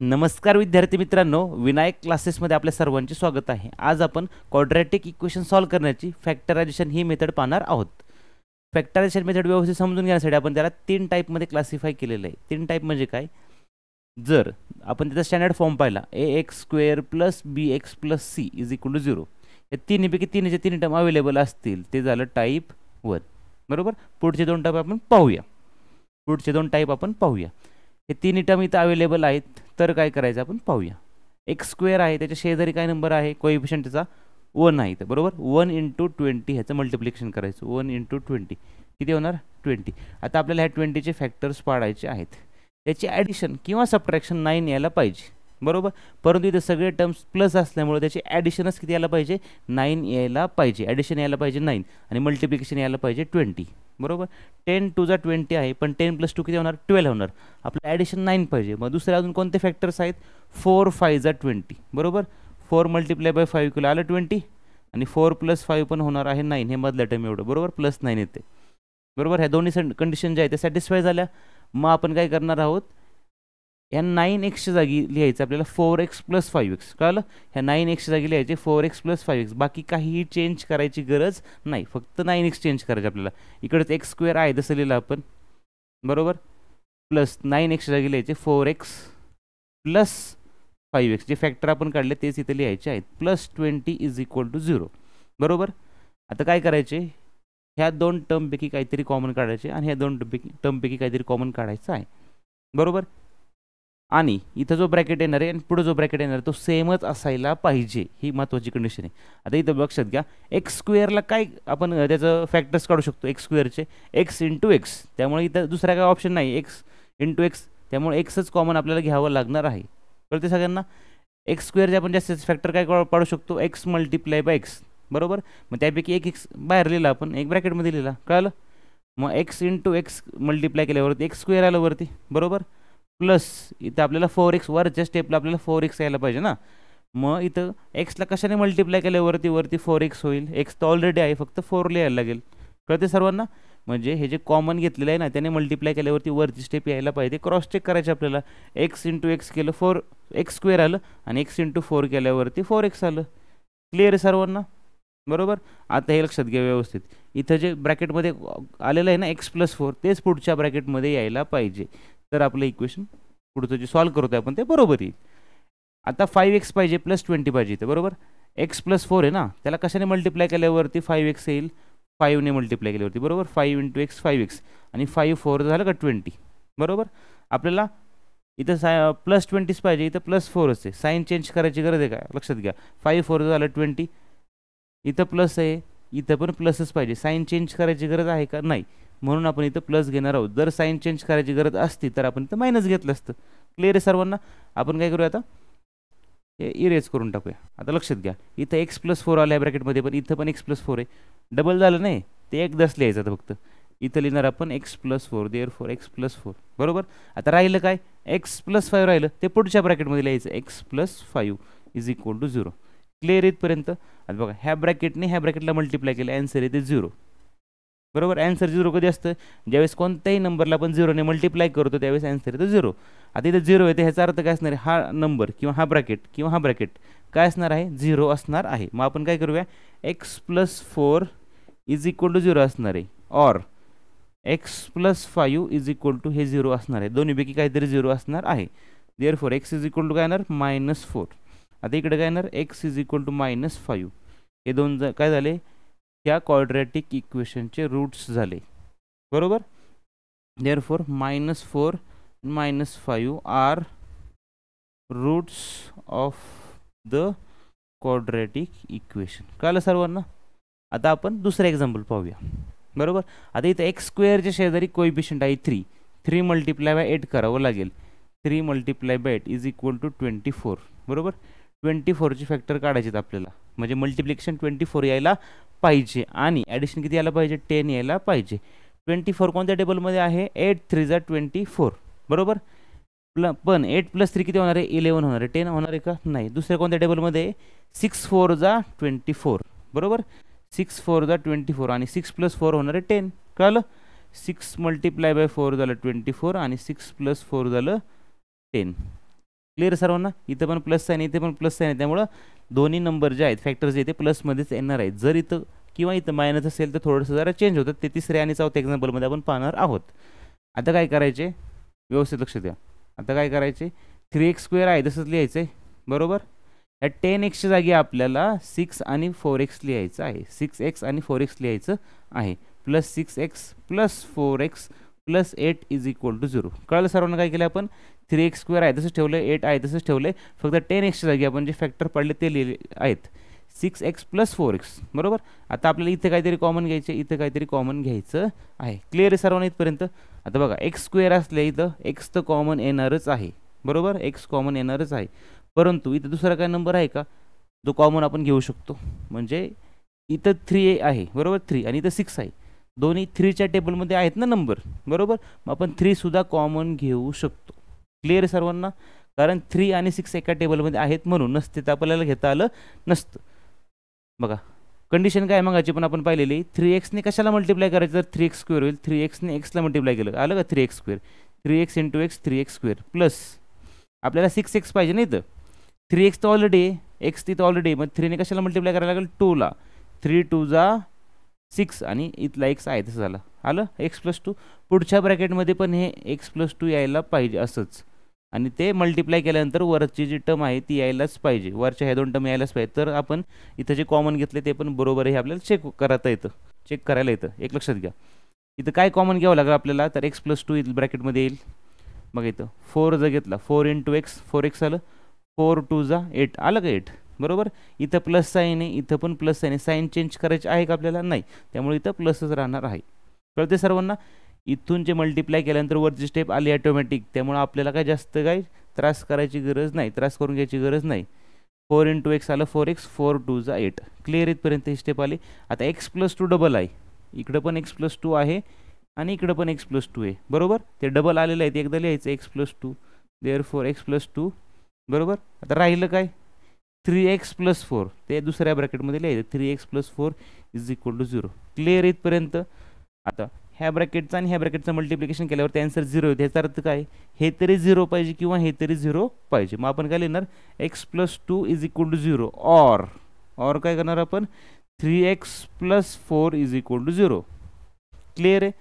नमस्कार विद्यार्थी मित्रांनो, विनायक क्लासेसमध्ये आपल्या सर्वांचे स्वागत आहे। आज आपण क्वाड्रॅटिक इक्वेशन सॉल्व्ह करण्याची फॅक्टरायझेशन ही मेथड पाहणार आहोत। फॅक्टरायझेशन मेथड व्यवस्थित समजून घेण्यासाठी आपण त्याला तीन टाइपमध्ये क्लासिफाय केलेलं आहे। तीन टाइप म्हणजे काय? जर आपण त्याचा स्टँडर्ड फॉर्म पाहिला ax² + bx + c = 0, या तिन्हीपैकी तीनचे तीन टर्म अवेलेबल असतील ते झालं टाइप 1। बरोबर, पुढचे दोन टाइप आपण पाहूया। हे तीन टर्म इथं अवेलेबल आहेत, तर काय करायचं आपण पाहूया। x² आहे, त्याच्या शेजारी काय नंबर आहे, कोएफिशियंट त्याचा 1 आहे इथं। बरोबर, 1 × 20 ह्याचं मल्टिप्लिकेशन करायचं। 1 × 20 किती होणार? 20। आता आपल्याला ह्या 20चे फॅक्टर्स पाडायचे आहेत, त्याची ॲडिशन किंवा सबट्रॅक्शन 9 यायला पाहिजे। बरोबर, परंतु इथे सगळे टर्म्स प्लस असल्यामुळे त्याची ॲडिशनच किती यायला पाहिजे? 9 यायला पाहिजे। ॲडिशन यायला पाहिजे 9 आणि मल्टिप्लिकेशन यायला पाहिजे 20। बरोबर, 10 × 2 = 20 आहे, पण 10 + 2 किती होणार? 12 होणार। आपलं ॲडिशन 9 पाहिजे। मग दुसरे अजून कोणते फॅक्टर्स आहेत? 4 × 5 = 20। बरोबर, 4 × 5 केलं आलं 20 आणि 4 + 5 पण होणार आहे 9। हे मधल्या टर्म एवढं बरोबर +9 येते। बरोबर, ह्या दोन्ही कंडिशन ज्या आहेत त्या सॅटिस्फाय झाल्या। मग आपण काय करणार आहोत? ह्या 9x जागी लिहायचं आपल्याला 4x + 5x। कळलं? ह्या 9x जागी लिहायचे 4x + 5x। बाकी काहीही चेंज करायची गरज नाही, फक्त 9x चेंज करायचं आपल्याला। इकडेच x² आहे तसं लिहिलं आपण। बरोबर, प्लस 9x जागी लिहायचे 4x + 5x। जे फॅक्टर आपण काढले तेच इथे लिहायचे आहेत। +20 = 0। बरोबर, आता काय करायचे? ह्या दोन टर्मपैकी काहीतरी कॉमन काढायचे आणि ह्या दोन टर्मपैकी काहीतरी कॉमन काढायचं आहे। बरोबर, आणि इथं जो ब्रॅकेट येणार आहे आणि पुढे जो ब्रॅकेट येणार आहे तो सेमच असायला पाहिजे, ही महत्त्वाची कंडिशन आहे। आता इथं लक्षात घ्या, x² ला काय आपण त्याचं फॅक्टर्स काढू शकतो x² चे? x × x। त्यामुळे इथं दुसरा काय ऑप्शन नाही, x × x। त्यामुळे xच कॉमन आपल्याला घ्यावं लागणार आहे। कळते सगळ्यांना? x² चे आपण जास्तीत फॅक्टर काय पाडू शकतो? x × x। बरोबर, मग त्यापैकी एक x बाहेर लिहिला आपण, एक ब्रॅकेटमध्ये लिहिला। कळलं? मग x × x मल्टिप्लाय केल्यावरती x² आलं वरती। बरोबर, प्लस इथं आपल्याला 4x वरच्या स्टेपला आपल्याला 4x यायला पाहिजे ना। मग इथं एक्सला कशाने मल्टिप्लाय केल्यावरती वरती 4x होईल? एक्स तर ऑलरेडी आहे, फक्त 4 लिहायला लागेल। कळते सर्वांना? म्हणजे हे जे कॉमन घेतलेलं आहे ना त्याने मल्टिप्लाय केल्यावरती वरची स्टेप यायला पाहिजे। क्रॉस चेक करायचे आपल्याला। x × x केलं 4x² आलं आणि x × 4 केल्यावरती 4x आलं। क्लिअर आहे सर्वांना? बरोबर, आता हे लक्षात घ्या व्यवस्थित। इथं जे ब्रॅकेटमध्ये आलेलं आहे ना x + 4, तेच पुढच्या ब्रॅकेटमध्ये यायला पाहिजे, तर आपलं इक्वेशन पुढचं जे सॉल्व्ह करतोय आपण ते बरोबर येईल। आता 5x पाहिजे +20 पाहिजे इथं। बरोबर, x + 4 आहे ना, त्याला कशाने मल्टिप्लाय केल्यावरती 5x येईल? 5 ने मल्टिप्लाय केल्यावरती। बरोबर, 5 × x 5x आणि 5 4 झालं का 20। बरोबर, आपल्याला इथं +20च पाहिजे, इथं +4च आहे। साईन चेंज करायची गरज आहे का? लक्षात घ्या, 5 4 झालं 20, इथं प्लस आहे, इथं पण प्लसच पाहिजे। साईन चेंज करायची गरज आहे का? नाही, म्हणून आपण इथं प्लस घेणार आहोत। जर साईन चेंज करायची गरज असती तर आपण इथं मायनस घेतलं असतं। क्लिअर आहे सर्वांना? आपण काय करूया आता? हे इरेज करून टाकूया। आता लक्षात घ्या, इथं x + 4 आलं आहे ब्रॅकेटमध्ये, पण इथं पण x + 4 आहे। डबल झालं नाही, ते एकदाच लिहायचं आता फक्त। इथं लिहिणार आपण x + 4, देअरफॉर x + 4। बरोबर, आता राहिलं काय? x + 5 राहिलं, ते पुढच्या ब्रॅकेटमध्ये लिहायचं x + 5 = 0। क्लिअर इथपर्यंत? आता बघा, ह्या ब्रॅकेटने ह्या ब्रॅकेटला मल्टिप्लाय केलं, ॲन्सर येते 0। बरोबर, ॲन्सर 0 कधी असतं? ज्यावेळेस कोणत्याही नंबरला आपण 0 ने मल्टिप्लाय करतो त्यावेळेस ॲन्सर येतं 0। आता इथं 0 येते, ह्याचा अर्थ काय असणार आहे? हा नंबर किंवा हा ब्रॅकेट किंवा हा ब्रॅकेट काय असणार आहे? 0 असणार आहे। मग आपण काय करूया? x + 4 = 0 असणार आहे, और x + 5 हे 0 असणार आहे। दोन्हीपैकी काहीतरी 0 असणार आहे। देअरफॉर x काय येणार? -4। आता इकडे काय येणार? x -5। हे दोन काय झाले? ह्या क्वाड्रॅटिक इक्वेशनचे रूट्स झाले। बरोबर, therefore -4 -5 are roots of the quadratic equation. कळलं सर्वांना? आता आपण दुसरं एक्झाम्पल पाहूया। बरोबर, आता इथं x² च्या शेजारी कोएफिशियंट आहे 3। 3 × 8 करावं लागेल। 3 × 8 = 24। बरोबर, 24 चे फॅक्टर काढायचे आपल्याला, म्हणजे मल्टिप्लिकेशन 24 यायला पाहिजे आणि ॲडिशन किती यायला पाहिजे? 10 यायला पाहिजे। 24 कोणत्या टेबलमध्ये आहे? 8 3 = 24। बरोबर, पण 8 + 3 किती होणार आहे? 11 होणार आहे। 10 होणार आहे का? नाही। दुसऱ्या कोणत्या टेबलमध्ये? 6 4 = 24। बरोबर, 6 4 = 24 आणि 6 + 4 होणार आहे 10। कळलं? 6 × 4 झालं 24 आणि 6 + 4 झालं 10। क्लिअर सर्वांना? इथं पण प्लस साईन, इथे पण प्लस साईन आहे, त्यामुळं दोन्ही नंबर जे आहेत फॅक्टर जे ते प्लसमध्येच येणार आहेत. जर इथं किंवा इथं मायनस असेल तर थोडंसं जरा चेंज होतं. ते तिसऱ्या आणि चौथ्या एक्झाम्पलमध्ये आपण पाहणार आहोत. आता काय करायचे, व्यवस्थित लक्ष द्या. आता काय करायचे, 3x² आहे तसंच लिहायचं आहे, बरोबर. या 10x जागी आपल्याला 6 आणि 4x लिहायचं आहे. 6x आणि 4x लिहायचं आहे. Plus 6x plus 4x plus 8 is equal to 0. कळलं सर्वांना? काय केलं आपण, 3x² आहे तसंच ठेवलं, 8 आहे तसंच ठेवलं. फक्त 10x जागी आपण जे फॅक्टर पडले ते लिहिले आहेत, 6x प्लस 4x, बरोबर. आता आपल्याला इथे काहीतरी कॉमन घ्यायचं, इथे काहीतरी कॉमन घ्यायचं आहे. क्लिअर आहे सर्वांना इथपर्यंत? आता बघा, x² असले इथं x तर कॉमन येणारच आहे, बरोबर. x कॉमन येणारच आहे, परंतु इथं दुसरा काय नंबर आहे का जो कॉमन आपण घेऊ शकतो. म्हणजे इथं 3 आहे, बरोबर, 3 आणि इथं 6 आहे. दोन्ही 3च्या टेबलमध्ये आहेत ना नंबर, बरोबर. मग आपण 3सुद्धा कॉमन घेऊ शकतो. क्लिअर आहे सर्वांना? कारण 3 आणि 6 एका टेबलमध्ये आहेत म्हणून, नसते तर आपल्याला घेता आलं नसतं. बघा कंडिशन काय मगाची पण आपण पाहिलेली, 3xने कशाला मल्टिप्लाय करायचं तर 3x² होईल. 3xने xला मल्टिप्लाय केलं, आलं का 3x². 3x into x 3x² plus आपल्याला 6x पाहिजे नाही तर 3x तर ऑलरेडी आहे, x तिथं ऑलरेडी आहे. मग 3ने कशाला मल्टिप्लाय करायला लागेल, 2ला. 3 2 जा 6 आणि इथला x आहे तसं झालं, आलं x प्लस 2. पुढच्या ब्रॅकेटमध्ये पण हे x प्लस 2 यायला पाहिजे असंच, आणि ते मल्टिप्लाय केल्यानंतर वरची जी टर्म आहे ती यायलाच पाहिजे, वरच्या ह्या 2 टर्म यायलाच पाहिजे. तर आपण इथं जे कॉमन घेतले ते पण बरोबर आहे, आपल्याला चेक करता येतं, चेक करायला येतं. एक लक्षात घ्या, इथं काय कॉमन घ्यावं लागेल आपल्याला तर x प्लस 2 ब्रॅकेटमध्ये येईल. मग इथं 4 जर घेतला, 4 इंटू x 4x आलं, 4 2 जा 8 आलं का 8, बरोबर. इथं प्लस साईन आहे, इथं पण प्लस साईन आहे. साईन चेंज करायचे आहे का आपल्याला, नाही, त्यामुळे इथं प्लसच राहणार आहे. कळते सर्वांना? इथून जे मल्टिप्लाय केल्यानंतर वरची स्टेप आली ऑटोमॅटिक, त्यामुळे आपल्याला काय जास्त काय त्रास करायची गरज नाही, त्रास करून घ्यायची गरज नाही. 4 इंटू x आलं 4x, 4 2 जा 8. क्लिअर इथपर्यंत ही स्टेप आली. आता x प्लस 2 डबल आहे, इकडं पण x प्लस 2 आहे आणि इकडं पण x प्लस 2 आहे, बरोबर. ते डबल आलेलं आहे, ते एकदा लिहायचं x plus 2, therefore x plus 2, बरोबर. आता राहिलं काय, 3x प्लस 4, ते दुसऱ्या ब्रॅकेटमध्ये लिहायचं, 3x plus 4 is equal to 0. Clear इथपर्यंत? आता ह्या ब्रॅकेटचं आणि ह्या ब्रॅकेटचं मल्टिप्लिकेशन केल्यावर ते आन्सर 0 होते. ह्याचा अर्थ काय, हे तरी 0 पाहिजे किंवा हे तरी 0 पाहिजे. मग आपण काय लिहिणार, x plus 2 is equal to 0, और काय करणार आपण, 3x plus 4 is equal to 0. Clear आहे?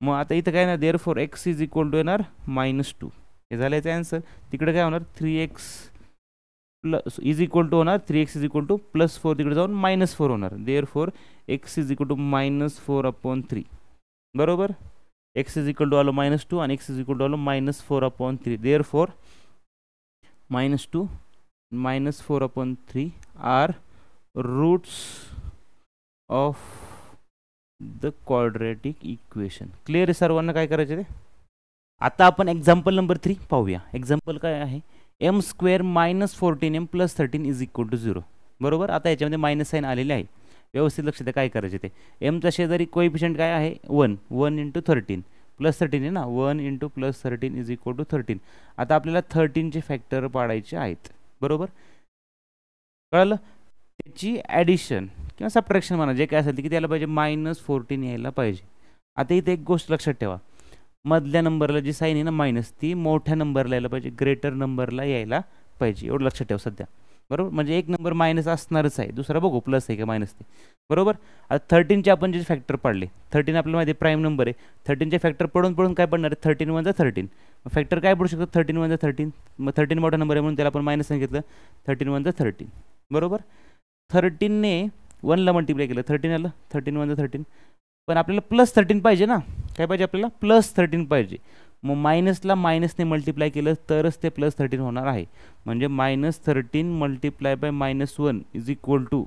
मग आता इथं काय ना, therefore x is equal to येणार -2. हे झालं याचा आन्सर. तिकडे काय होणार, 3x plus is equal to होणार 3x is equal two plus 4, तिकडे जाऊन -4 होणार. Therefore x is equal to -4/3, बरोबर. x इज इक्वल टू आलं -2 आणि x इज इक्वल टू आलं -4/3. Therefore -2 -4/3 are roots of the quadratic equation. Clear आहे सर्वांना? काय करायचे ते आता आपण एक्झाम्पल नंबर 3 पाहूया. एक्झाम्पल काय आहे, m² -14m + 13 is equal to 0, बरोबर. आता याच्यामध्ये मायनस साईन आलेले आहे, व्यवस्थित लक्ष द्या काय करायचे ते. एमचा शेजारी कोएफिशियंट काय आहे, 1 इंटू 13 प्लस 13 आहे ना, 1 into plus 13 is equal to 13. आता आपल्याला 13चे फॅक्टर पाडायचे आहेत, बरोबर. कळलं? त्याची ॲडिशन किंवा सबट्रॅक्शन म्हणा, जे काय असेल ते किती यायला पाहिजे, -14 यायला पाहिजे. आता इथे एक गोष्ट लक्षात ठेवा, मधल्या नंबरला जी साईन आहे ना मायनस, ती मोठ्या नंबरला यायला पाहिजे, ग्रेटर नंबरला यायला पाहिजे, एवढं लक्षात ठेवा सध्या, बरोबर. म्हणजे एक नंबर मायनस असणारच आहे, दुसरा बघू प्लस आहे का मायनस ते, बरोबर. आता 13चे आपण जे फॅक्टर पाडले, 13 आपल्याला माहिती आहे प्राईम नंबर आहे, 13चे फॅक्टर पडून काय पडणार आहे, 13 × 13. फॅक्टर काय पडू शकतो, 13 × 13. मग 13 मोठा नंबर आहे म्हणून त्याला आपण मायनस सांगितलं, 13 × 13, बरोबर. 13ने 1ला मल्टिप्लाय केलं, 13 आलं, 13 × 13. पण आपल्याला प्लस 13 पाहिजे ना, काय पाहिजे आपल्याला, प्लस 13 पाहिजे. मग मायनसला मायनसने मल्टिप्लाय केलं तरच ते प्लस 13 होणार आहे. म्हणजे -13 multiply by -1 is equal to,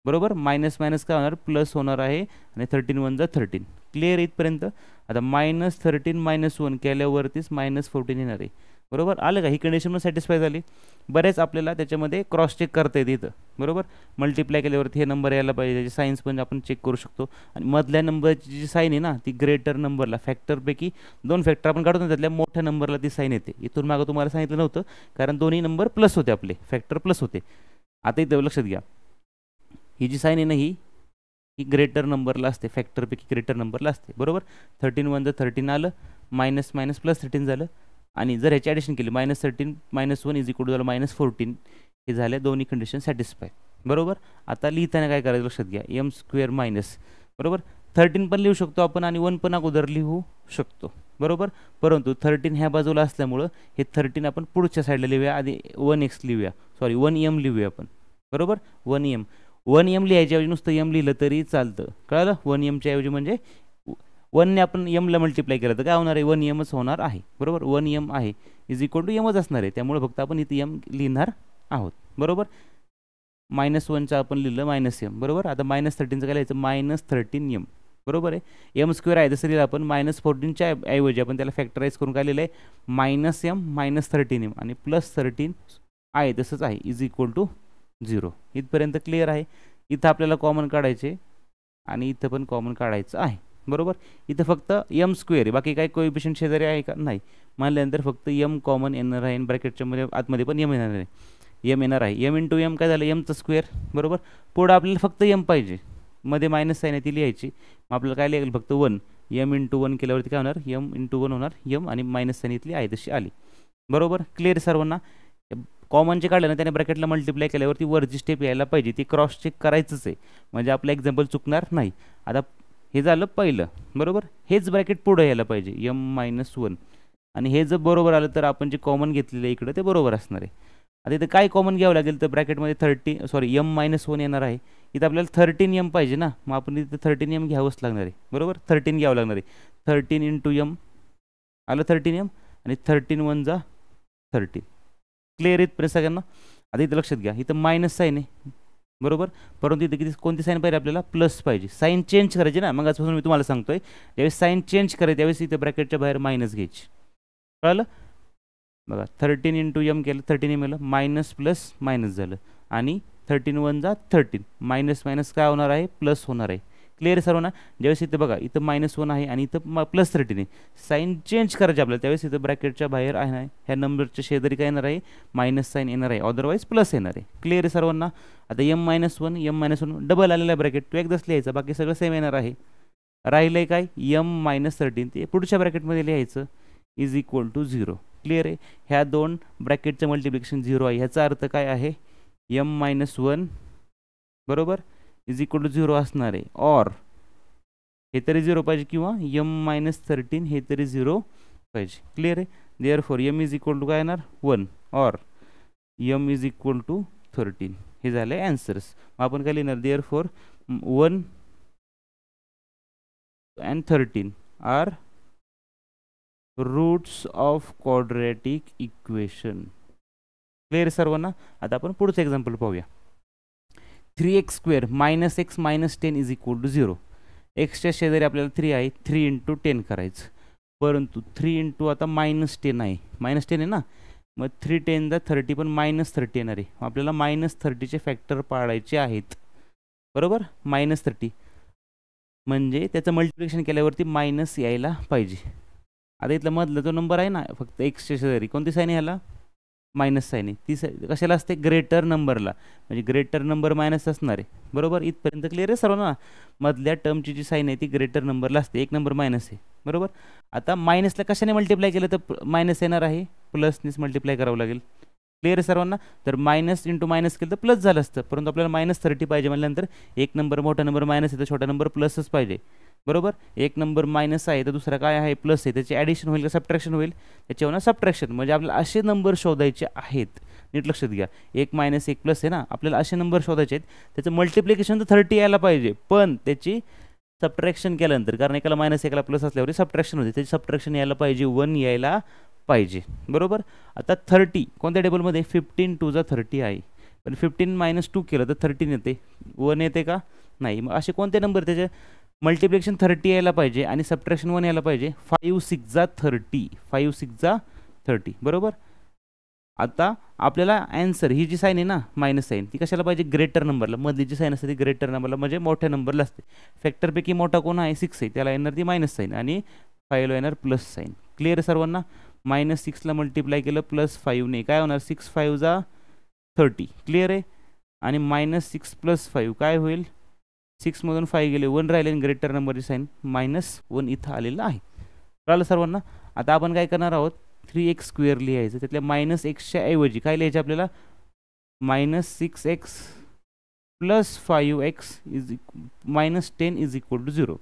बरोबर, मायनस मायनस काय होणार, प्लस होणार आहे आणि 13 × 1 = 13. क्लिअर इथपर्यंत? आता -13 - 1 केल्यावरतीच -14 येणार आहे, बरोबर. आलं का, ही कंडिशन सॅटिस्फाय झाली. बरेच आपल्याला त्याच्यामध्ये क्रॉस चेक करता येते इथं, बरोबर. मल्टिप्लाय केल्यावरती हे नंबर यायला पाहिजे, त्याची साईन्स पण आपण चेक करू शकतो. आणि मधल्या नंबरची जी साईन आहे ना, ती ग्रेटर नंबरला, फॅक्टरपैकी 2 फॅक्टर आपण काढतो, त्यातल्या मोठ्या नंबरला ती साईन येते. इथून मागं तुम्हाला सांगितलं नव्हतं, कारण दोन्ही नंबर प्लस होते, आपले फॅक्टर प्लस होते. आता इथं लक्षात घ्या, ही जी साईन आहे ना, ही ग्रेटर नंबरला असते, फॅक्टरपैकी ग्रेटर नंबरला असते, बरोबर. 13 × 1 = 13 आलं, मायनस मायनस प्लस 13 झालं, आणि जर ह्याची ॲडिशन केली -13 -1 इज इक्वल टू झालं -14, हे झाले दोन्ही कंडिशन सॅटिस्फाय. बरोबर. आता लिहिताना काय करायचं लक्षात घ्या, एम स्क्वेअर मायनस, बरोबर 13 पण लिहू शकतो आपण आणि 1 पण अगोदर लिहू शकतो. बरोबर. परंतु 13 ह्या बाजूला असल्यामुळं हे 13 आपण पुढच्या साईडला लिहूया, आधी 1x लिहूया, सॉरी 1m लिहूया आपण. बरोबर. 1m लिहायच्या ऐवजी नुसतं m लिहिलं तरी चालतं, कळलं. 1mच्या ऐवजी म्हणजे 1ने आपण mला मल्टिप्लाय केलं तर काय होणार आहे, 1mच होणार आहे. बरोबर. 1m आहे इज इक्वल टू mच असणार आहे, त्यामुळे फक्त आपण इथे m लिहिणार आहोत. बरोबर. -1चं आपण लिहिलं -m. बरोबर. आता -13चं काय लिहायचं, -13m. बरोबर आहे. एम स्क्वेअर आहे तसं लिहिलं आपण, -14च्या ऐवजी आपण त्याला फॅक्टराईज करून काय लिहिलं आहे, -m -13m आणि +13 आहे तसंच आहे इज इक्वल टू 0. इथपर्यंत क्लिअर आहे. इथं आपल्याला कॉमन काढायचे आणि इथं पण कॉमन काढायचं आहे. बरोबर. इथं फक्त m स्क्वेअर आहे, बाकी काही कोएफिशियंट शेजारी आहे का, नाही. म्हणल्यानंतर फक्त m कॉमन येणार आहे, ब्रॅकेटच्या मध्ये आतमध्ये पण m येणार आहे, m येणार आहे. m × m काय झालं, mचं स्क्वेअर. बरोबर. पुढं आपल्याला फक्त m पाहिजे, मध्ये मायनस साईन आहे ती लिहायची. मग आपल्याला काय लिहायला फक्त 1, m × 1 केल्यावरती काय होणार, m × 1 होणार m आणि मायनस साईन इथली आहे तशी आली. बरोबर. क्लिअर सर्वांना. कॉमनचे काढलं ना त्याने ब्रॅकेटला मल्टिप्लाय केल्यावरती वरची स्टेप यायला पाहिजे, ती क्रॉस चेक करायचंच आहे, म्हणजे आपलं एक्झाम्पल चुकणार नाही. आता हे झालं पहिलं. बरोबर. हेच ब्रॅकेट पुढे यायला पाहिजे, m-1, आणि हे जर बरोबर आलं तर आपण जे कॉमन घेतलेलं आहे इकडं ते बरोबर असणार आहे. आता इथं काय कॉमन घ्यावं लागेल, तर ब्रॅकेटमध्ये m-1 येणार आहे. इथं आपल्याला 13m पाहिजे ना, मग आपण इथं 13m घ्यावंच लागणार आहे. बरोबर. 13 घ्यावं लागणार आहे. 13 × m आलं 13m आणि 13 × 13. क्लिअर इथपर्यंत सगळ्यांना. आता इथं लक्षात घ्या, इथं मायनस साईन आहे. बरोबर. परंतु इथं कोणती साईन पाहिजे आपल्याला, प्लस पाहिजे. साईन चेंज करायची ना, मग आजपासून मी तुम्हाला सांगतोय, ज्यावेळेस साईन चेंज करायची त्यावेळेस इथं ब्रॅकेटच्या बाहेर मायनस घ्यायची. कळलं. बघा 13 × m केलं, 13m आलं, मायनस प्लस मायनस झालं आणि 13 × 13, मायनस मायनस काय होणार आहे, प्लस होणार आहे. क्लिअर सर्वांना. ज्यावेळेस इथं बघा इथं -1 आहे आणि इथं +13 आहे, साईन चेंज करायचे आपल्याला, त्यावेळेस इथं ब्रॅकेटच्या बाहेर आहे ना, ह्या नंबरच्या शेजारी काय येणार आहे, मायनस साईन येणार आहे, अदरवाईज प्लस येणार आहे. क्लिअर सर्वांना. आता m-1 डबल आलेला आहे ब्रॅकेट, तो एकदाच लिहायचा, बाकी सगळं सेम येणार आहे. राहिलं आहे काय, m-13 ते पुढच्या ब्रॅकेटमध्ये लिहायचं इज इक्वल टू 0. क्लिअर आहे. ह्या दोन ब्रॅकेटचं मल्टिप्लिकेशन 0 आहे, ह्याचा अर्थ काय आहे, m-1 बरोबर इज इक्वल टू 0 असणार आहे, ऑर हे तरी 0 पाहिजे किंवा m-13 हे तरी 0 पाहिजे. क्लिअर आहे. Therefore m is equal to काय येणार, 1 or m is equal to 13. हे झाले आन्सर्स. मग आपण काय लिहिणार, therefore 1 and 13 are roots of quadratic equation. Clear सर्वांना. आता आपण पुढचं एक्झाम्पल पाहूया. 3x² -x -10 is equal to 0. एक्सच्या शेजारी आपल्याला 3 आहे, 3 × 10 करायचं, परंतु 3 × आता -10 आहे, -10 आहे ना, मग 3 × 10 = 30 पण -30 येणार आहे. आपल्याला -30चे फॅक्टर पाडायचे आहेत. बरोबर. -30 म्हणजे त्याचं मल्टिप्लिकेशन केल्यावरती मायनस यायला पाहिजे. आता इथला मधला जो नंबर आहे ना, फक्त एक्सच्या शेजारी कोणती साईन आहे ह्याला, मायनस साईन आहे. ती कशाला असते, ग्रेटर नंबरला, म्हणजे ग्रेटर नंबर मायनस असणार आहे. बरोबर. इथपर्यंत क्लिअर आहे सर्व ना. मधल्या टर्मची जी साईन आहे ती ग्रेटर नंबरला असते, एक नंबर मायनस आहे. बरोबर. आता मायनसला कशाने मल्टिप्लाय केलं तर मायनस येणार आहे, प्लसनेच मल्टिप्लाय करावं लागेल. क्लिअर आहे सर्वांना. तर मायनस × मायनस केलं तर प्लस झालं असतं, परंतु आपल्याला -30 पाहिजे म्हटल्यानंतर एक नंबर मोठा नंबर मायनस आहे तर छोटा नंबर प्लसच पाहिजे. बरोबर. एक नंबर मायनस आहे तर दुसरा काय आहे, प्लस आहे, त्याची ॲडिशन होईल का सबट्रॅक्शन होईल, त्याच्यावर सबट्रॅक्शन. म्हणजे आपल्याला असे नंबर शोधायचे आहेत. नीट लक्षात घ्या, 1 - 1 प्लस आहे ना, आपल्याला असे नंबर शोधायचे आहेत, त्याचं मल्टिप्लिकेशन तर 30 यायला पाहिजे, पण त्याची सबट्रॅक्शन केल्यानंतर, कारण एकाला -1 एकाला प्लस असल्यावर सबट्रॅक्शन होते, त्याची सबट्रॅक्शन यायला पाहिजे, 1 यायला पाहिजे. बरोबर. आता 30 कोणत्या टेबलमध्ये, 15 × 2 = 30 आहे, पण 15 - 2 केलं तर 13 येते, 1 येते का, नाही. मग असे कोणते नंबर त्याचे मल्टिप्लिकेशन 30 यायला पाहिजे आणि सबट्रॅक्शन 1 यायला पाहिजे. 5 × 6 = 30, 5 × 6 = 30. बरोबर. आता आपल्याला ॲन्सर, ही जी साईन आहे ना मायनस साईन, ती कशाला पाहिजे, ग्रेटर नंबरला. मधली जी साईन असते ती ग्रेटर नंबरला, म्हणजे मोठ्या नंबरला असते. फॅक्टरपैकी मोठा कोण आहे, 6 आहे, त्याला येणार ती मायनस साईन आणि 5ला येणार प्लस साईन. क्लिअर सर्वांना. -6ला मल्टिप्लाय केलं +5ने काय होणार, 6 × 5 = 30. क्लिअर आहे. आणि -6 + 5 काय होईल, 6 मधून 5 गेले, 1 राहिले आणि ग्रेटर नंबरची साईन -1 इथं आलेलं आहे. कळलं सर्वांना. आता आपण काय करणार आहोत, 3x² लिहायचं. त्यातल्या -xच्या ऐवजी काय लिहायचं आपल्याला, -6x + 5x -10 = 0.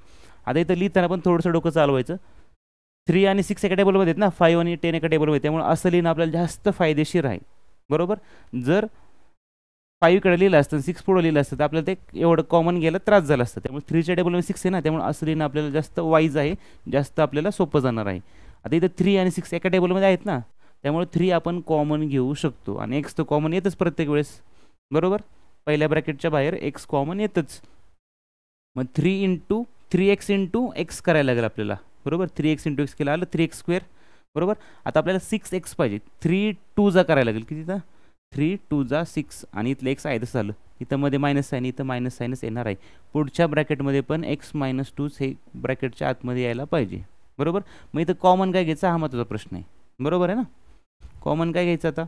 आता इथं लिहिताना पण थोडंसं डोकं चालवायचं. 3 आणि 6 एका टेबलमध्ये आहेत ना, 5 आणि 10 एका टेबलमध्ये, त्यामुळे असं लिहिणं आपल्याला जास्त फायदेशीर आहे. बरोबर. जर 5 कडे लिहिलं असतं 6 पुढे लिहिलं असतं तर आपल्याला ते एवढं कॉमन गेलं त्रास झाला असतं. त्यामुळे 3च्या टेबलमध्ये 6 आहे ना, त्यामुळे असं लिहिणं आपल्याला जास्त वाईज आहे, जास्त आपल्याला सोपं जाणार आहे. आता इथं 3 आणि 6 एका टेबलमध्ये आहेत ना, त्यामुळे 3 आपण कॉमन घेऊ शकतो आणि x तर कॉमन येतच प्रत्येक वेळेस. बरोबर. पहिल्या ब्रॅकेटच्या बाहेर x कॉमन येतच. मग 3x × x करायला लागेल आपल्याला. बरोबर. 3x × x केलं आलं 3x². बरोबर. आता आपल्याला 6x पाहिजे. 3 2 करायला लागेल. किती? 3 2 6 आणि इथलं x आहे तसं झालं. इथं मध्ये मायनस साईन, इथं मायनस साईनच येणार आहे. पुढच्या ब्रॅकेटमध्ये पण x - 2 हे ब्रॅकेटच्या आतमध्ये यायला पाहिजे. बरोबर. मग इथं कॉमन काय घ्यायचं हा महत्त्वाचा प्रश्न आहे. बरोबर आहे ना. कॉमन काय घ्यायचं आता,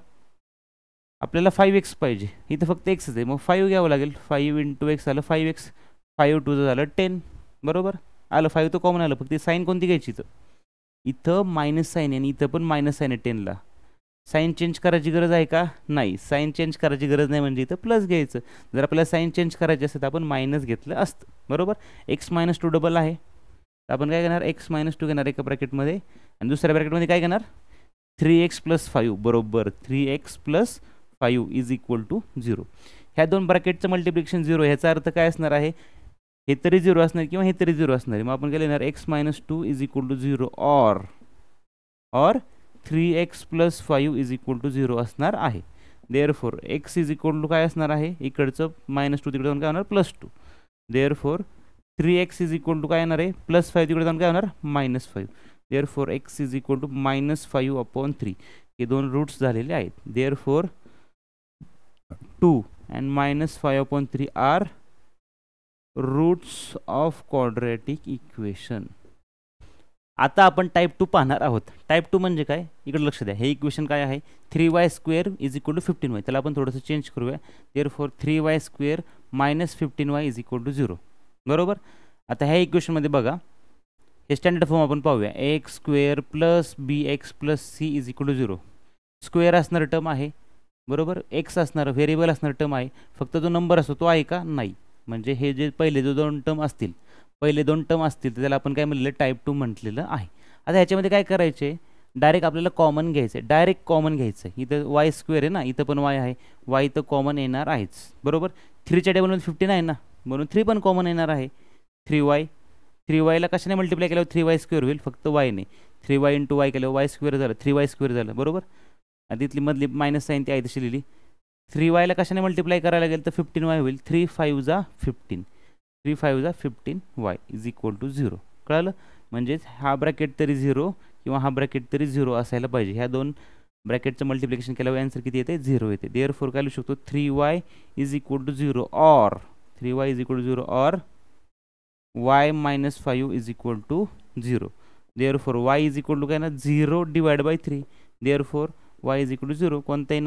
आपल्याला 5x पाहिजे. इथं फक्त x आहे, मग 5 घ्यावं लागेल. 5 × x आलं 5x, 5 2 झालं 10. बरोबर. आलं 5 तर कॉमन आलं, फक्त साईन कोणती घ्यायची इथं, इथं मायनस साईन आहे आणि इथं पण मायनस साईन आहे 10ला. साईन चेंज करायची गरज आहे का, नाही. साईन चेंज करायची गरज नाही, म्हणजे इथं प्लस घ्यायचं. जर आपल्याला साईन चेंज करायची असेल तर आपण मायनस घेतलं असतं. बरोबर. x - 2 डबल आहे, तर आपण काय घेणार, x - 2 घेणार एका ब्रॅकेटमध्ये आणि दुसऱ्या ब्रॅकेटमध्ये काय घेणार, 3x + 5. बरोबर. 3x + 5 = 0. ह्या दोन ब्रॅकेटचं मल्टिप्लिकेशन 0. ह्याचा अर्थ काय असणार आहे, हे तरी 0 असणार किंवा हे तरी 0 असणार आहे. मग आपण काय लिहिणार, x - 2 = 0 or 3x + 5 = 0 असणार आहे. देअरफॉर x = काय असणार आहे, इकडचं -2 तिकडे जाऊन काय होणार, +2. देअरफॉर 3x = काय येणार आहे, +5 तिकडे जाऊन काय होणार, -5. Therefore x = -5/3. हे दोन रूट्स झालेले आहेत. Therefore 2 and -5/3 are roots of quadratic equation. आता आपण टाईप 2 पाहणार आहोत. टाईप 2 म्हणजे काय, इकडे लक्ष द्या. हे इक्वेशन काय आहे, 3y² = 15y. त्याला आपण थोडंसं चेंज करूया. Therefore 3y² - 15y = 0. बरोबर. आता ह्या इक्वेशनमध्ये बघा, हे स्टँडर्ड फॉर्म आपण पाहूया. x² + bx + c = 0. स्क्वेअर असणार टर्म आहे. बरोबर. x असणार व्हेरिएबल असणार टर्म आहे. फक्त जो नंबर असतो तो आहे का, नाही. म्हणजे हे जे पहिले जो दोन टर्म असतील तर त्याला आपण काय म्हणलेलं, टाईप 2 म्हटलेलं आहे. आता ह्याच्यामध्ये काय करायचे, डायरेक्ट आपल्याला कॉमन घ्यायचं आहे. डायरेक्ट कॉमन घ्यायचं आहे. इथं y² आहे ना, इथं पण y आहे, y तर कॉमन येणार आहेच. बरोबर. 3च्या टेबलमध्ये 15 आहे ना, म्हणून 3 पण कॉमन येणार आहे. 3yला कशाने मल्टिप्लाय केल्यावर 3y² होईल, फक्त y ने. 3y × y केल्यावर y² झालं, 3y² झालं. बरोबर. आणि तिथली मधली मायनस साईन ती आहे तशी लिहिली. 3yला कशाने मल्टिप्लाय करायला लागेल तर 15y होईल. 3 5 = 15. 3 5 = 15y = 0. कळलं. म्हणजेच हा ब्रॅकेट तरी 0 किंवा हा ब्रॅकेट तरी 0 असायला पाहिजे. ह्या दोन ब्रॅकेटचं मल्टिप्लिकेशन केल्यावर आन्सर किती येते, 0 येते. देअरफॉर काय लिहू शकतो, 3y = 0 or 3y = 0 or y - 5 = 0. Therefore y = काय ना, 0 / 3. Therefore y = 0. कोणत्याही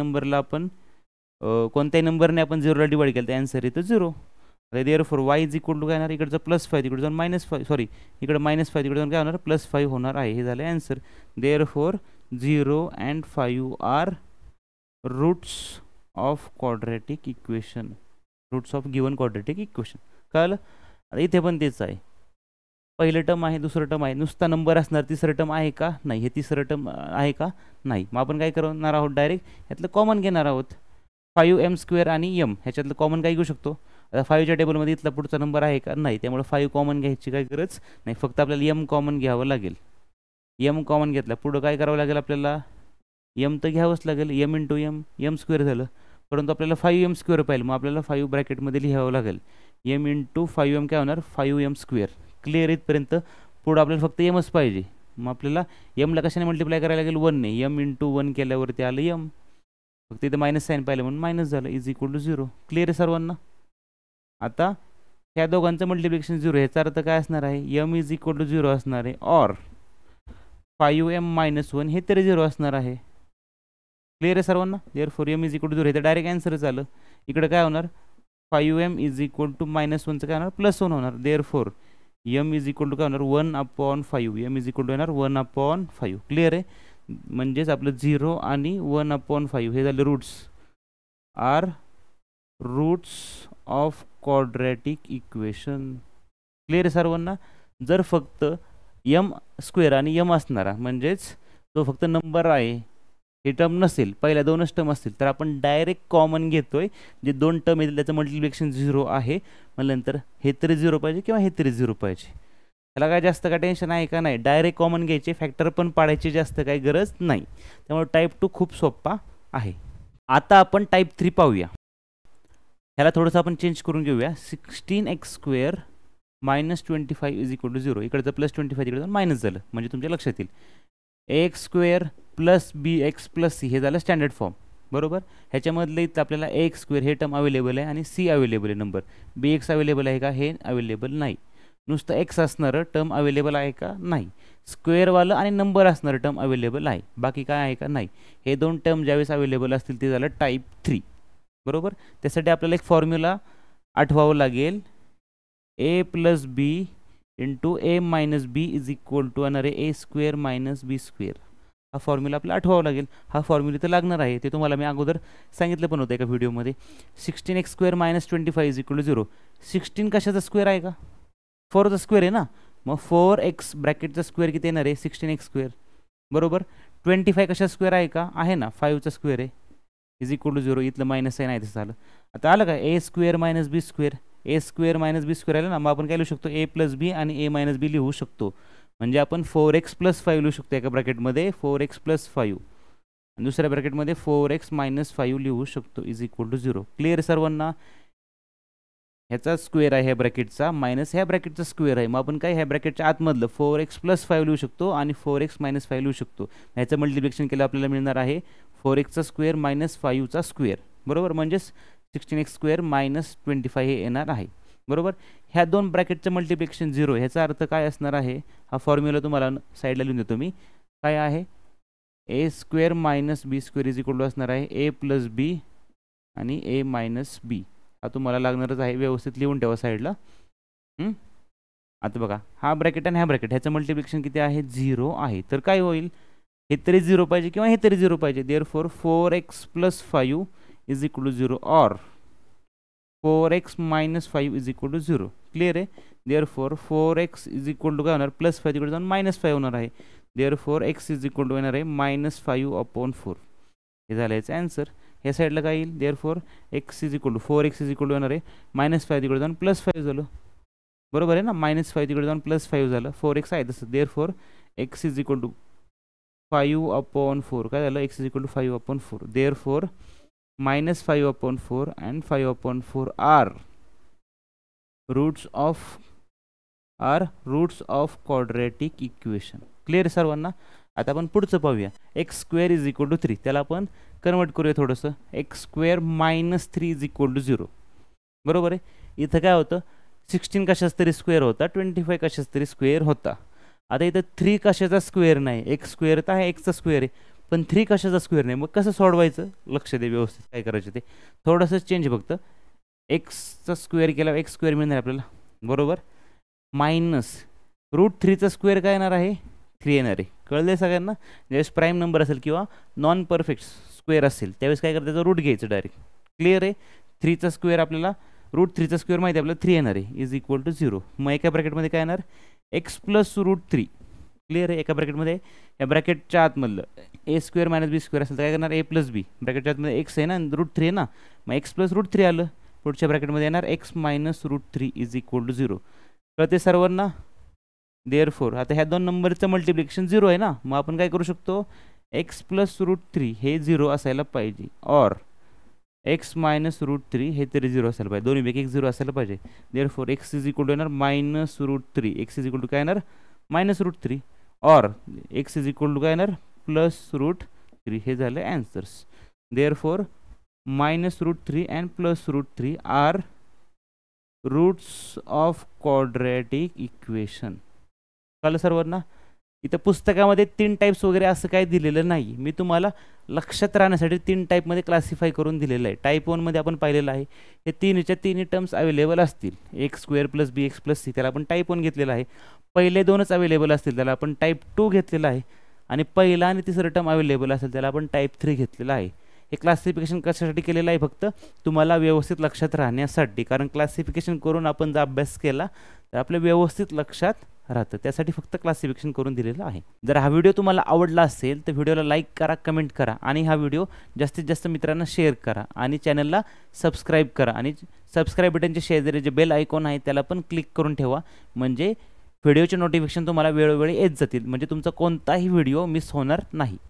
नंबरने आपण 0ला डिवाइड केलं तर आन्सर येतं 0. देअरफॉर y = काय होणार, इकडचं +5 तिकडे जाऊन -5, सॉरी इकडे -5 तिकडे जाऊन काय होणार, +5 होणार आहे. हे झालं answer. Therefore 0 and 5 are roots of quadratic equation. Roots of given quadratic equation. कळलं. आता इथे पण तेच आहे. पहिलं टर्म आहे, दुसरं टर्म आहे, नुसता नंबर असणार. तिसरं टर्म आहे का, नाही. हे तिसरं टर्म आहे का, नाही. मग आपण काय करणार आहोत, डायरेक्ट ह्यातलं कॉमन घेणार आहोत. 5m² आणि m ह्याच्यातलं कॉमन काय घेऊ शकतो. आता 5च्या टेबलमध्ये इथला पुढचा नंबर आहे का, नाही. त्यामुळे 5 कॉमन घ्यायची काही गरज नाही. फक्त आपल्याला m कॉमन घ्यावं लागेल. m कॉमन घेतला पुढं काय करावं लागेल आपल्याला, m तर घ्यावंच लागेल. m × m² झालं, परंतु आपल्याला 5m² पाहिजे. मग आपल्याला 5 ब्रॅकेटमध्ये लिहावं लागेल. m × 5m काय होणार, 5m². क्लिअर. इथपर्यंत. पुढं आपल्याला फक्त mच पाहिजे. मग आपल्याला mला कशाने मल्टिप्लाय करायला लागेल, 1 ने. m × 1 केल्यावरती आलं m. फक्त इथं मायनस साईन पाहिलं म्हणून मायनस झालं. = 0. क्लिअर आहे सर्वांना. आता ह्या दोघांचं मल्टिप्लिकेशन 0. ह्याचा अर्थ काय असणार आहे, m = 0 असणार आहे और 5m - 1 हे तरी 0 असणार आहे. क्लिअर आहे सर्वांना. Therefore m = 0. हे तर डायरेक्ट आन्सरच आलं. इकडे काय होणार, 5m = -1चं काय होणार, +1 होणार. देअरफॉर m = काय होणार, 1/5. m = होणार 1/5. क्लिअर आहे. म्हणजेच आपलं 0 आणि 1/5 हे झाले roots, are roots of quadratic equation. Clear आहे सर्वांना. जर फक्त यम स्क्वेअर आणि यम असणारा म्हणजेच तो फक्त नंबर आहे हे टर्म नसेल, पहिल्या दोनच टर्म असतील, तर आपण डायरेक्ट कॉमन घेतोय. जे दोन टर्म येतील त्याचं मल्टिप्लिकेशन 0 आहे, मग नंतर हे तरी 0 पाहिजे किंवा हे तरी 0 पाहिजे. त्याला काय जास्त काय टेन्शन आहे का नाही, डायरेक्ट कॉमन घ्यायचे, फॅक्टर पण पाडायची जास्त काही गरज नाही. त्यामुळे टाईप 2 खूप सोपा आहे. आता आपण टाईप 3 पाहूया. ह्याला थोडंसं आपण चेंज करून घेऊया. 16x² -25 = 0. इकडचं +25 तिकडे जाऊन मायनस झालं म्हणजे तुमच्या लक्षात येईल. ax² + bx + c हे झालं स्टँडर्ड फॉर्म, बरोबर. ह्याच्यामधलं इथं आपल्याला ax² हे टर्म अवेलेबल आहे आणि c अवेलेबल आहे नंबर. bx अवेलेबल आहे का, हे अवेलेबल नाही. नुसतं x असणारं टर्म अवेलेबल आहे का, नाही. स्क्वेअरवालं आणि नंबर असणारं टर्म अवेलेबल आहे, बाकी काय आहे का, नाही. हे दोन टर्म ज्यावेळेस अवेलेबल असतील ते झालं टाईप 3, बरोबर. त्यासाठी आपल्याला एक फॉर्म्युला आठवावं लागेल. a + b × a - b = a² - b². हा फॉर्म्युला आपल्याला आठवावा लागेल. हा फॉर्म्युला तर लागणार आहे, ते तुम्हाला मी अगोदर सांगितलं पण होतं एका व्हिडिओमध्ये. 16x² -25 = 0. 16 कशाचा स्क्वेअर आहे का, 4चा स्क्वेअर आहे ना. मग 4x ब्रॅकेटचा स्क्वेअर किती येणार आहे, 16x², बरोबर. 25 कशा स्क्वेअर आहे का, आहे ना, 5चा स्क्वेअर आहे, = 0. इथलं मायनस आहे, नाही तसं झालं. आता आलं का, a² - b². a² - b² आलं ना, मग आपण काय लिहू शकतो, a + b आणि a - b लिहू शकतो. म्हणजे आपण 4x + 5 लिहू शकतो एका ब्रॅकेटमध्ये, 4x + 5, आणि दुसऱ्या ब्रॅकेटमध्ये 4x - 5 लिहू शकतो, = 0. क्लिअर सर्वांना. ह्याचा स्क्वेअर आहे ह्या ब्रॅकेटचा, मायनस ह्या ब्रॅकेटचा स्क्वेअर आहे. मग आपण काय ह्या ब्रॅकेटच्या आतमधलं 4x + 5 लिहू शकतो आणि 4x - 5 लिहू शकतो. ह्याचं मल्टिप्लिकेशन केलं आपल्याला मिळणार आहे 4x² - 5, बरोबर. म्हणजेच 16x² - 25 हे येणार आहे, बरोबर. ह्या दोन ब्रॅकेटचं मल्टिप्लिकेशन 0. ह्याचा अर्थ काय असणार आहे, हा फॉर्म्युला तुम्हाला साईडला लिहून देतो मी. काय आहे, a² - b² असणार आहे a + b आणि a - b. हा तुम्हाला लागणारच आहे, व्यवस्थित लिहून ठेवा साईडला. आता बघा, हा ब्रॅकेट आणि हा ब्रॅकेट ह्याचं मल्टिप्लिकेशन किती आहे, 0 आहे. तर काय होईल, हे तरी 0 पाहिजे किंवा हे तरी 0 पाहिजे. देअरफॉर 4x + 5 = 0 और 4x - 5 = 0. क्लिअर आहे. देअरफॉर 4x = काय होणार, +5 तिकडे जाऊन -5 होणार आहे. देअरफॉर x येणार आहे -5/4. हे झालं याचं आन्सर. ह्या साईडला काय येईल, देअरफॉर x 4x येणार आहे -5 तिकडे जाऊन +5 झालं, बरोबर आहे ना. -5 तिकडे जाऊन +5 झालं, 4x आहे तसं. Therefore x 5/4. काय झालं, x 5/4. Therefore -5/4 and 5/4 are roots of quadratic equation. Clear सर्वांना. आता आपण पुढचं पाहूया. x² = 3. त्याला आपण कन्वर्ट करूया थोडंसं. x² - 3 = 0, बरोबर आहे. इथं काय होतं, 16 कशाच तरी स्क्वेअर होता, 25 कशाच तरी स्क्वेअर होता. आता इथं 3 कशाचा स्क्वेअर नाही, x² तर आहे, x चा स्क्वेअर आहे, पण 3 कशाचा स्क्वेअर नाही. मग कसं सोडवायचं, लक्ष दे व्यवस्थित काय करायचं ते. थोडंसं चेंज फक्त. एक्सचा स्क्वेअर केला x² मिळणार आपल्याला, बरोबर. मायनस √3चा स्क्वेअर काय येणार आहे, 3 येणार आहे. कळलं सगळ्यांना. ज्यावेळेस प्राईम नंबर असेल किंवा नॉन परफेक्ट स्क्वेअर असेल त्यावेळेस काय करायचं, रूट घ्यायचं डायरेक्ट. क्लिअर आहे. 3चा स्क्वेअर आपल्याला, √3चा स्क्वेअर माहिती आहे आपल्याला, 3 येणार आहे, = 0. मग एका ब्रॅकेटमध्ये काय येणार, x + √3. क्लिअर आहे. एका ब्रॅकेटमध्ये, या ब्रॅकेटच्या आतमधलं a² - b² असेल तर काय करणार, a + b. ब्रॅकेटच्या आतमध्ये x आहे ना, √3 आहे ना, मग x + √3 आलं. पुढच्या ब्रॅकेटमध्ये येणार x - √3 = 0. कळते सर्वांना. देअरफॉर आता ह्या दोन नंबरचं मल्टिप्लिकेशन 0 आहे ना, मग आपण काय करू शकतो, x + √3 हे 0 असायला पाहिजे, और x - √3 हे तरी 0 असायला पाहिजे. दोन्हीपैकी एक 0 असायला पाहिजे. देअरफॉर x येणार -√3. x काय येणार, -√3, और x काय येणार, +√3. हे झालं answers. Therefore -√3 and +√3 are roots of quadratic equation. कळलं सर्वांना. इथं पुस्तकामध्ये 3 टाईप्स वगैरे असं काही दिलेलं नाही. मी तुम्हाला लक्षात राहण्यासाठी 3 टाईपमध्ये क्लासिफाय करून दिलेलं आहे. टाईप 1मध्ये आपण पाहिलेलं आहे, हे तिन्ही टर्म्स अवेलेबल असतील. x² + bx + c त्याला आपण टाईप 1 घेतलेला आहे. पहिले दोनच अवेलेबल असतील त्याला आपण टाईप 2 घेतलेला आहे. आणि पहिला आणि तिसरं टर्म अवेलेबल असेल त्याला आपण टाईप 3 घेतलेलं आहे. हे क्लासिफिकेशन कशासाठी केलेलं आहे? फक्त तुम्हाला व्यवस्थित लक्षात राहण्यासाठी. कारण क्लासिफिकेशन करून आपण जर अभ्यास केला तर आपल्या व्यवस्थित लक्षात राहतं. त्यासाठी फक्त क्लासिफिकेशन करून दिलेलं आहे. जर हा व्हिडिओ तुम्हाला आवडला असेल तर व्हिडिओला लाईक करा, कमेंट करा आणि हा व्हिडिओ जास्तीत जास्त मित्रांना शेअर करा आणि चॅनलला सबस्क्राईब करा आणि सबस्क्राईब बटनच्या शेजारी जे बेल आयकॉन आहे त्याला पण क्लिक करून ठेवा. म्हणजे व्हिडिओचे नोटिफिकेशन तुम्हाला वेळोवेळी येत जातील. म्हणजे तुमचा कोणताही व्हिडिओ मिस होणार नाही.